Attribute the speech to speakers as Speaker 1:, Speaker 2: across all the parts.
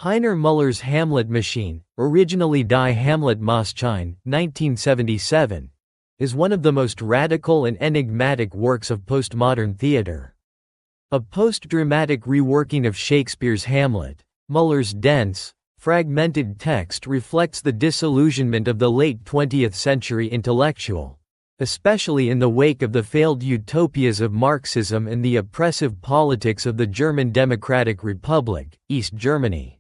Speaker 1: Heiner Müller's Hamletmachine, originally Die Hamletmachine, 1977, is one of the most radical and enigmatic works of postmodern theater. A post-dramatic reworking of Shakespeare's Hamlet, Müller's dense, fragmented text reflects the disillusionment of the late 20th century intellectual, especially in the wake of the failed utopias of Marxism and the oppressive politics of the German Democratic Republic, East Germany.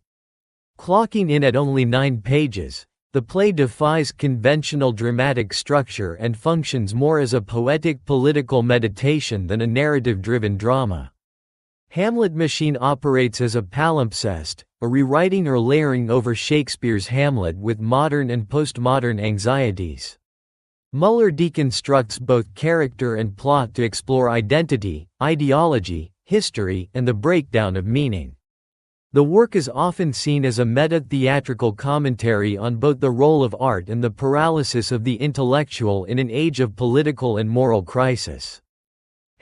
Speaker 1: Clocking in at only 9 pages, the play defies conventional dramatic structure and functions more as a poetic political meditation than a narrative-driven drama. Hamletmachine operates as a palimpsest, a rewriting or layering over Shakespeare's Hamlet with modern and postmodern anxieties. Müller deconstructs both character and plot to explore identity, ideology, history, and the breakdown of meaning. The work is often seen as a meta-theatrical commentary on both the role of art and the paralysis of the intellectual in an age of political and moral crisis.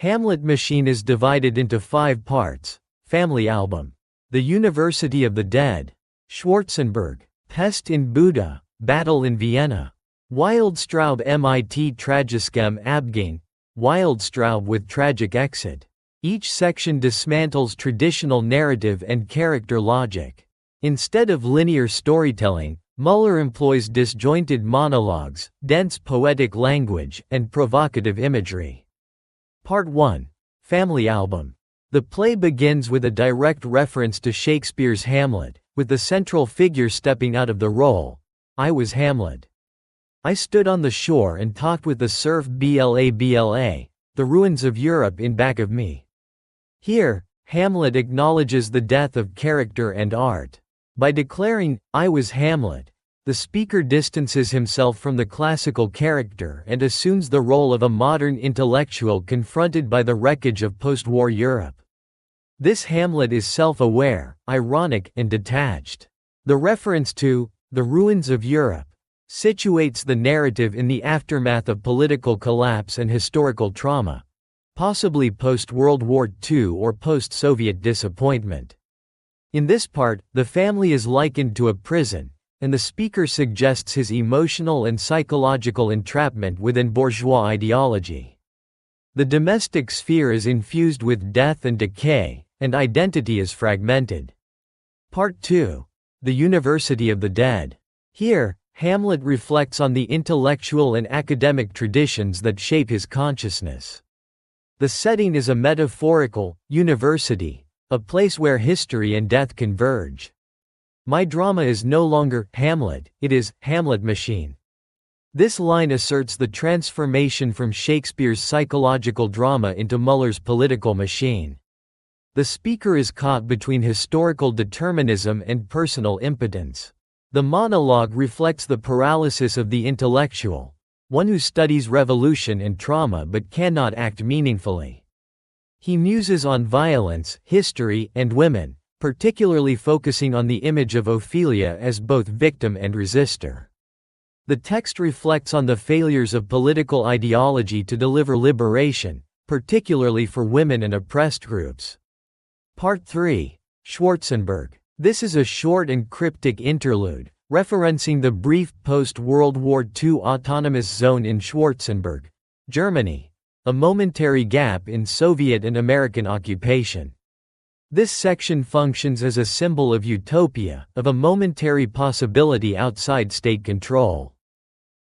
Speaker 1: Hamletmachine is divided into 5 parts: Family Album, The University of the Dead, Schwarzenberg, Pest in Buda, Battle in Vienna, Wildstraub mit tragischem Abgang, Wildstraub with tragic exit. Each section dismantles traditional narrative and character logic. Instead of linear storytelling, Müller employs disjointed monologues, dense poetic language, and provocative imagery. Part 1. Family Album. The play begins with a direct reference to Shakespeare's Hamlet, with the central figure stepping out of the role. I was Hamlet. I stood on the shore and talked with the surf bla, the ruins of Europe in back of me. Here, Hamlet acknowledges the death of character and art. By declaring, I was Hamlet, the speaker distances himself from the classical character and assumes the role of a modern intellectual confronted by the wreckage of post-war Europe. This Hamlet is self-aware, ironic, and detached. The reference to the ruins of Europe situates the narrative in the aftermath of political collapse and historical trauma, possibly post-World War II or post-Soviet disappointment. In this part, the family is likened to a prison, and the speaker suggests his emotional and psychological entrapment within bourgeois ideology. The domestic sphere is infused with death and decay, and identity is fragmented. Part 2. The University of the Dead. Here, Hamlet reflects on the intellectual and academic traditions that shape his consciousness. The setting is a metaphorical university, a place where history and death converge. My drama is no longer Hamlet, it is Hamletmachine. This line asserts the transformation from Shakespeare's psychological drama into Müller's political machine. The speaker is caught between historical determinism and personal impotence. The monologue reflects the paralysis of the intellectual, one who studies revolution and trauma but cannot act meaningfully. He muses on violence, history, and women, particularly focusing on the image of Ophelia as both victim and resistor. The text reflects on the failures of political ideology to deliver liberation, particularly for women and oppressed groups. Part 3. Schwarzenberg. This is a short and cryptic interlude, referencing the brief post-World War II autonomous zone in Schwarzenberg, Germany, a momentary gap in Soviet and American occupation. This section functions as a symbol of utopia, of a momentary possibility outside state control.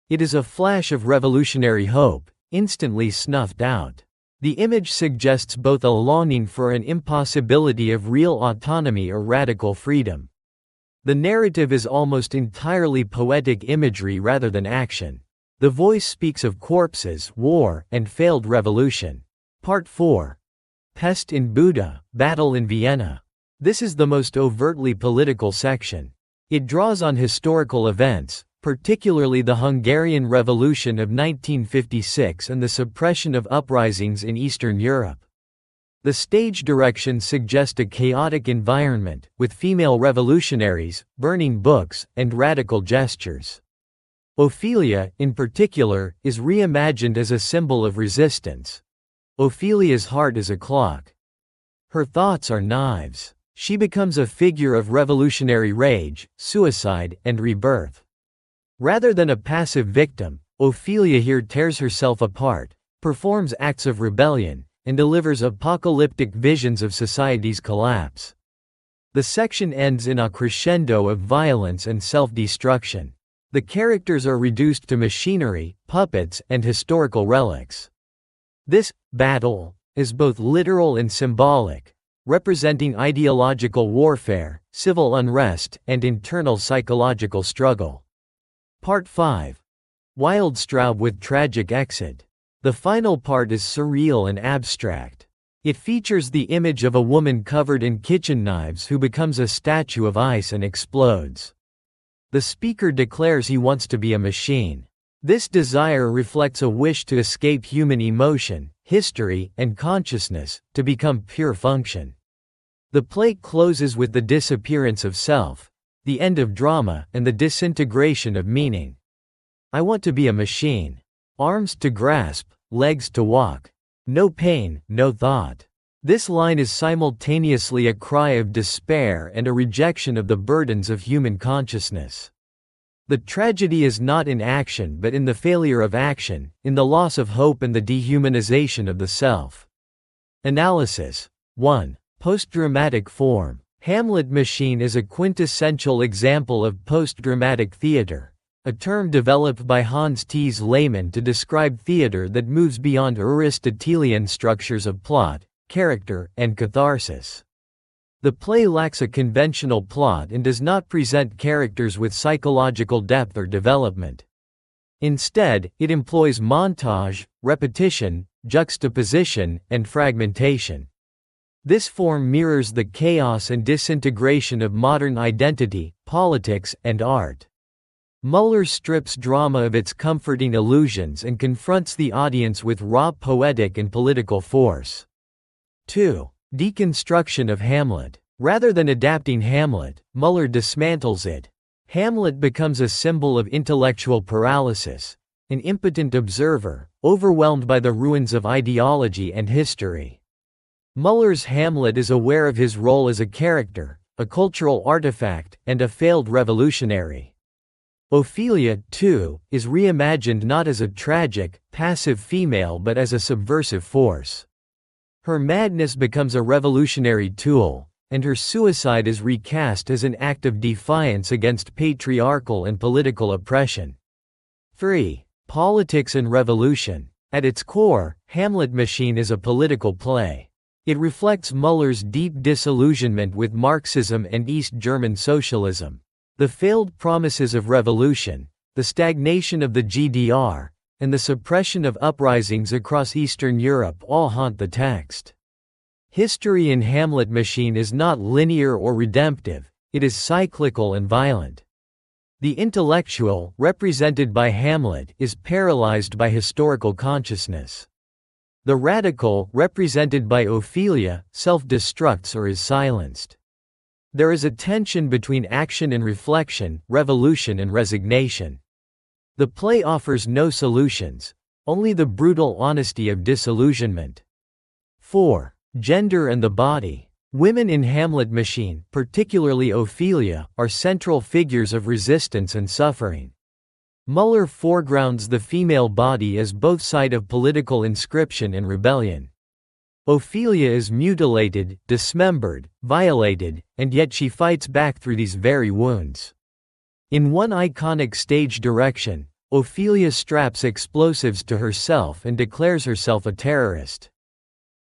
Speaker 1: It is a flash of revolutionary hope, instantly snuffed out. The image suggests both a longing for an impossibility of real autonomy or radical freedom. The narrative is almost entirely poetic imagery rather than action. The voice speaks of corpses, war, and failed revolution. Part 4. Pest in Buda, Battle in Vienna. This is the most overtly political section. It draws on historical events, particularly the Hungarian Revolution of 1956 and the suppression of uprisings in Eastern Europe. The stage direction suggests a chaotic environment, with female revolutionaries, burning books, and radical gestures. Ophelia, in particular, is reimagined as a symbol of resistance. Ophelia's heart is a clock. Her thoughts are knives. She becomes a figure of revolutionary rage, suicide, and rebirth. Rather than a passive victim, Ophelia here tears herself apart, performs acts of rebellion, and delivers apocalyptic visions of society's collapse. The section ends in a crescendo of violence and self-destruction. The characters are reduced to machinery, puppets, and historical relics. This battle is both literal and symbolic, representing ideological warfare, civil unrest, and internal psychological struggle. Part 5. Wildstraub with tragic exit. The final part is surreal and abstract. It features the image of a woman covered in kitchen knives who becomes a statue of ice and explodes. The speaker declares he wants to be a machine. This desire reflects a wish to escape human emotion, history, and consciousness, to become pure function. The play closes with the disappearance of self, the end of drama, and the disintegration of meaning. I want to be a machine. Arms to grasp, legs to walk. No pain, no thought. This line is simultaneously a cry of despair and a rejection of the burdens of human consciousness. The tragedy is not in action but in the failure of action, in the loss of hope and the dehumanization of the self. Analysis. 1. Post-dramatic form. Hamletmachine is a quintessential example of post-dramatic theater, a term developed by Hans Thies Lehmann to describe theater that moves beyond Aristotelian structures of plot, character, and catharsis. The play lacks a conventional plot and does not present characters with psychological depth or development. Instead, it employs montage, repetition, juxtaposition, and fragmentation. This form mirrors the chaos and disintegration of modern identity, politics, and art. Müller strips drama of its comforting illusions and confronts the audience with raw poetic and political force. 2. Deconstruction of Hamlet. Rather than adapting Hamlet, Müller dismantles it. Hamlet becomes a symbol of intellectual paralysis, an impotent observer, overwhelmed by the ruins of ideology and history. Müller's Hamlet is aware of his role as a character, a cultural artifact, and a failed revolutionary. Ophelia, too, is reimagined not as a tragic, passive female but as a subversive force. Her madness becomes a revolutionary tool, and her suicide is recast as an act of defiance against patriarchal and political oppression. 3. Politics and revolution. At its core, Hamletmachine is a political play. It reflects Müller's deep disillusionment with Marxism and East German socialism. The failed promises of revolution, the stagnation of the GDR, and the suppression of uprisings across Eastern Europe all haunt the text. History in Hamletmachine is not linear or redemptive, it is cyclical and violent. The intellectual, represented by Hamlet, is paralyzed by historical consciousness. The radical, represented by Ophelia, self-destructs or is silenced. There is a tension between action and reflection, revolution and resignation. The play offers no solutions, only the brutal honesty of disillusionment. 4. Gender and the body. Women in Hamletmachine, particularly Ophelia, are central figures of resistance and suffering. Müller foregrounds the female body as both site of political inscription and rebellion. Ophelia is mutilated, dismembered, violated, and yet she fights back through these very wounds. In one iconic stage direction, Ophelia straps explosives to herself and declares herself a terrorist.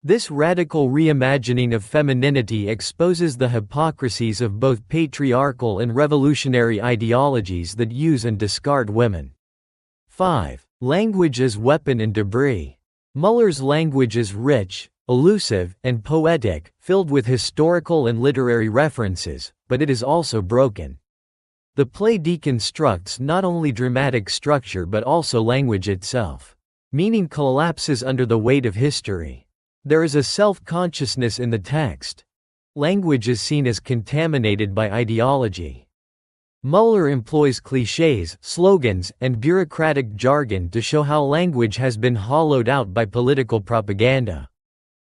Speaker 1: This radical reimagining of femininity exposes the hypocrisies of both patriarchal and revolutionary ideologies that use and discard women. 5. Language as weapon and debris. Müller's language is rich, elusive, and poetic, filled with historical and literary references, but it is also broken. The play deconstructs not only dramatic structure but also language itself. Meaning collapses under the weight of history. There is a self-consciousness in the text. Language is seen as contaminated by ideology. Müller employs clichés, slogans, and bureaucratic jargon to show how language has been hollowed out by political propaganda.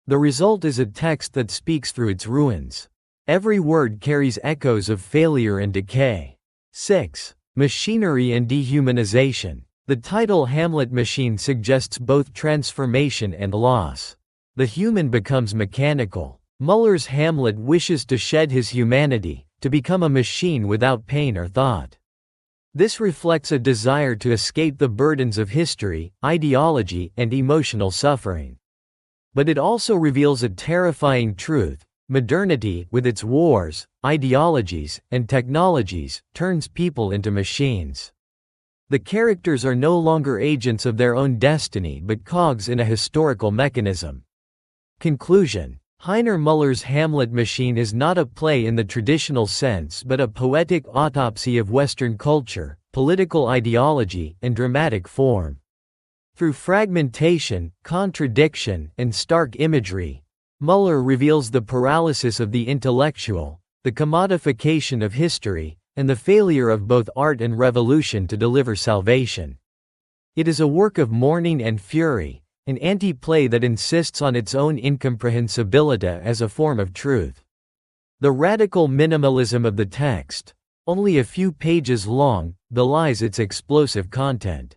Speaker 1: The result is a text that speaks through its ruins. Every word carries echoes of failure and decay. 6. Machinery and dehumanization. The title Hamletmachine suggests both transformation and loss. The human becomes mechanical. Müller's Hamlet wishes to shed his humanity, to become a machine without pain or thought. This reflects a desire to escape the burdens of history, ideology, and emotional suffering. But it also reveals a terrifying truth: modernity, with its wars, ideologies, and technologies, turns people into machines. The characters are no longer agents of their own destiny but cogs in a historical mechanism. Conclusion. Heiner Müller's Hamletmachine is not a play in the traditional sense but a poetic autopsy of Western culture, political ideology, and dramatic form. Through fragmentation, contradiction, and stark imagery, Müller reveals the paralysis of the intellectual, the commodification of history, and the failure of both art and revolution to deliver salvation. It is a work of mourning and fury, an anti-play that insists on its own incomprehensibility as a form of truth. The radical minimalism of the text, only a few pages long, belies its explosive content.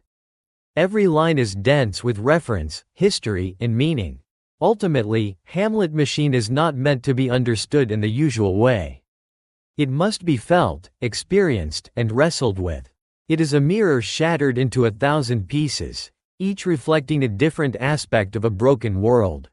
Speaker 1: Every line is dense with reference, history, and meaning. Ultimately, Hamletmachine is not meant to be understood in the usual way. It must be felt, experienced, and wrestled with. It is a mirror shattered into 1,000 pieces, each reflecting a different aspect of a broken world.